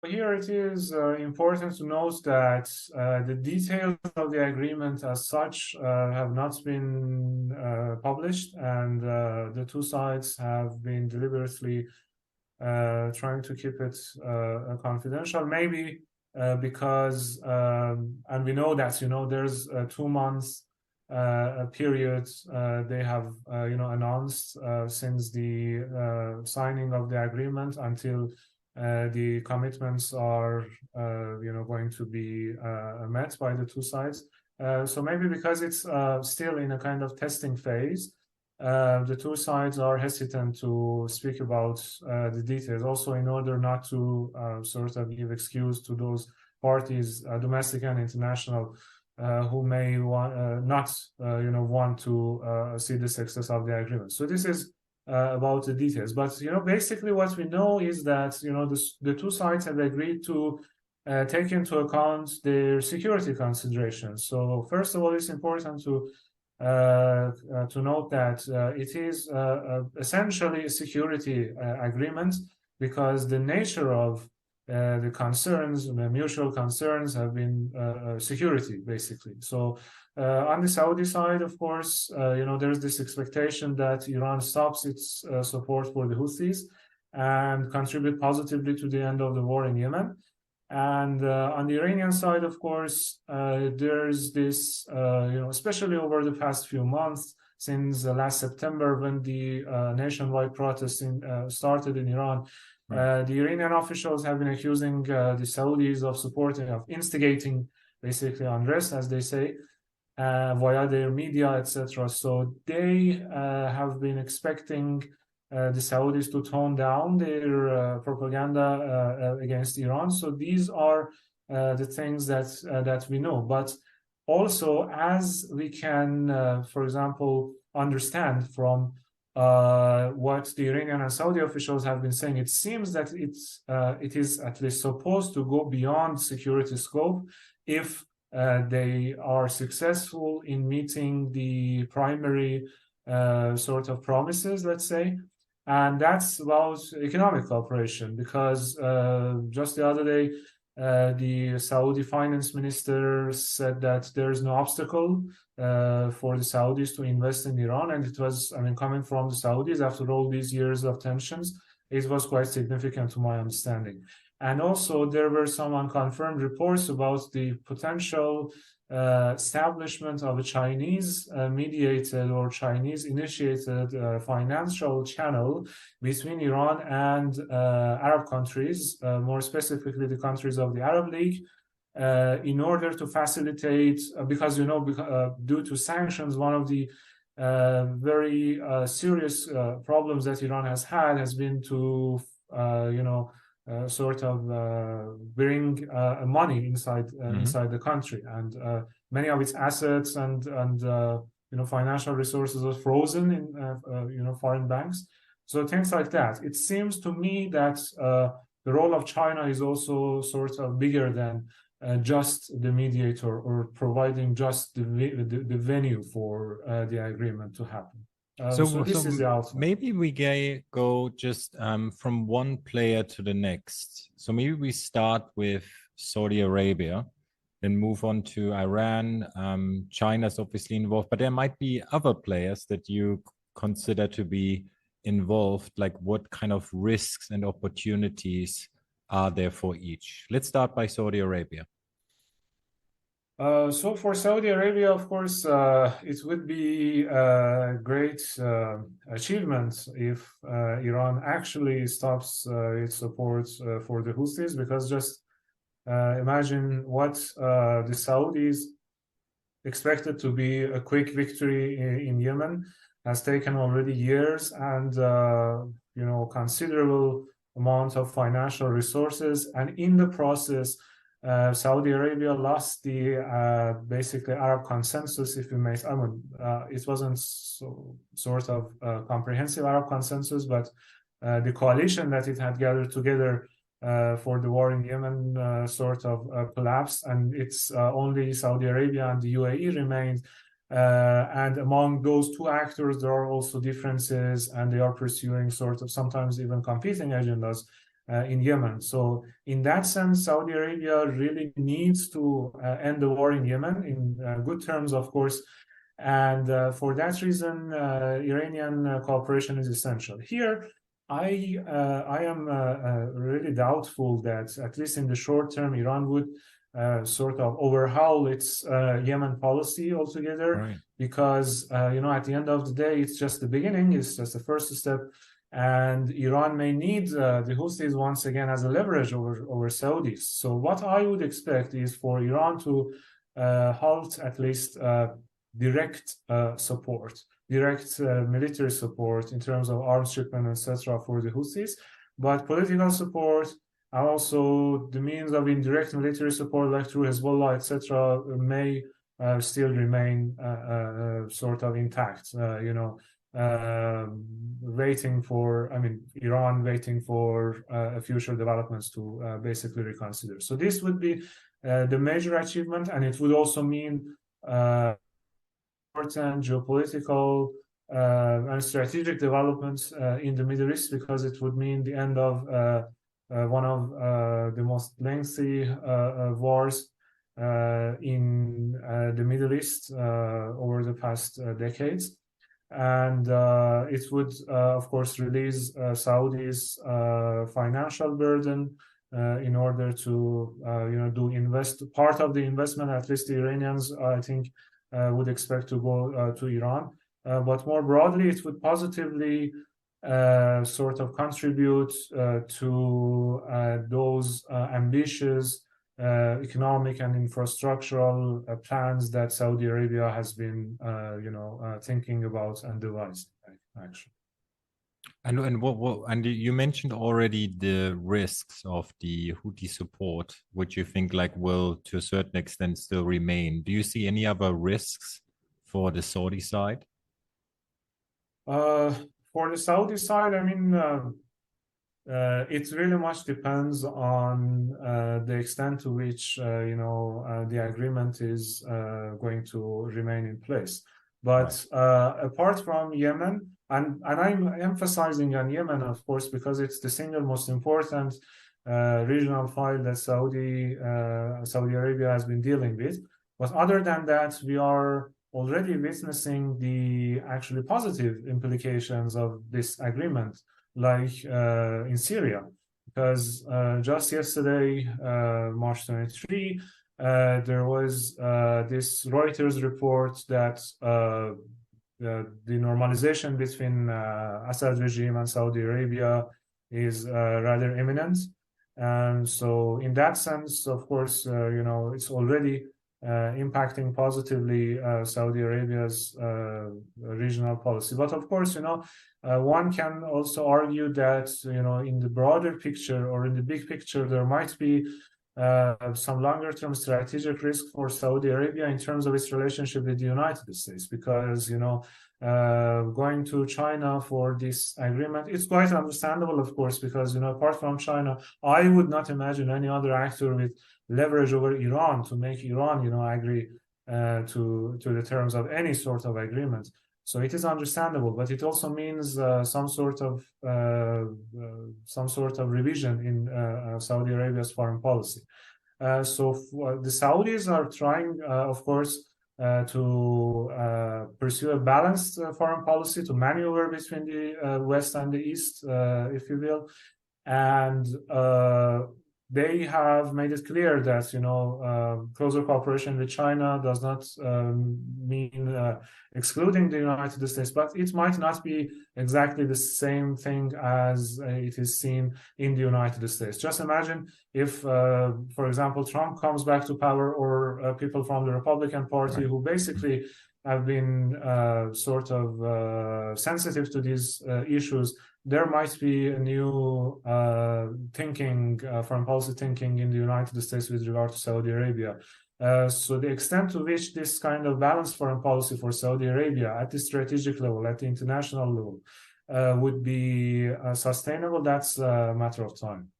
Here it is important to note that the details of the agreement as such have not been published, and the two sides have been deliberately trying to keep it confidential. Maybe because, and we know that, there's 2 months a period they have, announced since the signing of the agreement until the commitments are, going to be met by the two sides. So maybe because it's still in a kind of testing phase, the two sides are hesitant to speak about the details. Also, in order not to sort of give excuse to those parties, domestic and international, who may not, want to see the success of the agreement. So this is about the details. But basically, what we know is that the two sides have agreed to take into account their security considerations. So first of all, it's important to note that it is essentially a security agreement, because the nature of the concerns, the mutual concerns, have been security, basically. So on the Saudi side, of course, there's this expectation that Iran stops its support for the Houthis and contribute positively to the end of the war in Yemen. And on the Iranian side, of course, there's this, especially over the past few months, since last September, when the nationwide protests started in Iran, the Iranian officials have been accusing the Saudis of instigating, basically, unrest, as they say, via their media, etc. So they have been expecting the Saudis to tone down their propaganda against Iran. So these are the things that we know. But also, as we can, for example, understand from what the Iranian and Saudi officials have been saying, it seems that it is at least supposed to go beyond security scope if they are successful in meeting the primary sort of promises, let's say. And that's about economic cooperation, because just the other day, the Saudi finance minister said that there is no obstacle for the Saudis to invest in Iran. And it was, coming from the Saudis after all these years of tensions, it was quite significant to my understanding. And also, there were some unconfirmed reports about the potential establishment of a Chinese-mediated or Chinese-initiated financial channel between Iran and Arab countries, more specifically the countries of the Arab League, in order to facilitate, because, due to sanctions, one of the very serious problems that Iran has had has been to, bring money inside the country, and many of its assets and financial resources are frozen in foreign banks. So things like that. It seems to me that the role of China is also sort of bigger than just the mediator or providing just the venue for the agreement to happen. So this is the outcome. Maybe we go just from one player to the next. So maybe we start with Saudi Arabia, then move on to Iran. China's obviously involved, but there might be other players that you consider to be involved. Like, what kind of risks and opportunities are there for each? Let's start by Saudi Arabia. So for Saudi Arabia, of course, it would be a great achievement if Iran actually stops its support for the Houthis, because just imagine what the Saudis expected to be a quick victory in Yemen has taken already years and considerable amount of financial resources, and in the process, Saudi Arabia lost the basically Arab consensus, if you may. It wasn't sort of comprehensive Arab consensus, but the coalition that it had gathered together for the war in Yemen sort of collapsed, and it's only Saudi Arabia and the UAE remained. And among those two actors, there are also differences, and they are pursuing sort of sometimes even competing agendas. in Yemen. So in that sense, Saudi Arabia really needs to end the war in Yemen in good terms, of course. And for that reason, Iranian cooperation is essential. Here, I am really doubtful that, at least in the short term, Iran would sort of overhaul its Yemen policy altogether, Right. because at the end of the day, it's just the beginning, it's just the first step, and Iran may need the Houthis once again as a leverage over Saudis. So what I would expect is for Iran to halt at least direct support, direct military support in terms of arms shipment, etc., for the Houthis, but political support and also the means of indirect military support, like through Hezbollah, etc., may still remain sort of intact. Waiting for, Iran waiting for future developments to basically reconsider. So this would be the major achievement, and it would also mean important geopolitical and strategic developments in the Middle East, because it would mean the end of one of the most lengthy wars in the Middle East over the past decades. And it would, of course, release Saudi's financial burden in order to, do part of the investment. At least the Iranians, I think, would expect to go to Iran. But more broadly, it would positively sort of contribute to those ambitious economic and infrastructural plans that Saudi Arabia has been, thinking about and devising, actually. And you mentioned already the risks of the Houthi support, which you think will to a certain extent still remain. Do you see any other risks for the Saudi side? For the Saudi side, it really much depends on the extent to which the agreement is going to remain in place. But apart from Yemen, and I'm emphasizing on Yemen, of course, because it's the single most important regional file that Saudi Arabia has been dealing with. But other than that, we are already witnessing the actually positive implications of this agreement, like in Syria, because just yesterday, March 23, there was this Reuters report that the normalization between Assad regime and Saudi Arabia is rather imminent. And so in that sense, of course, it's already impacting positively Saudi Arabia's regional policy. But of course, one can also argue that, in the broader picture or in the big picture, there might be some longer-term strategic risk for Saudi Arabia in terms of its relationship with the United States, because, going to China for this agreement, it's quite understandable, of course, because, apart from China, I would not imagine any other actor with leverage over Iran to make Iran, agree to the terms of any sort of agreement. So it is understandable, but it also means some sort of revision in Saudi Arabia's foreign policy. So the Saudis are trying, of course, to pursue a balanced foreign policy, to maneuver between the West and the East, if you will, and they have made it clear that closer cooperation with China does not mean excluding the United States, but it might not be exactly the same thing as it is seen in the United States. Just imagine if, for example, Trump comes back to power, or people from the Republican Party who basically have been sort of sensitive to these issues. There might be a new thinking, foreign policy thinking in the United States with regard to Saudi Arabia. So the extent to which this kind of balanced foreign policy for Saudi Arabia at the strategic level, at the international level, would be sustainable, that's a matter of time.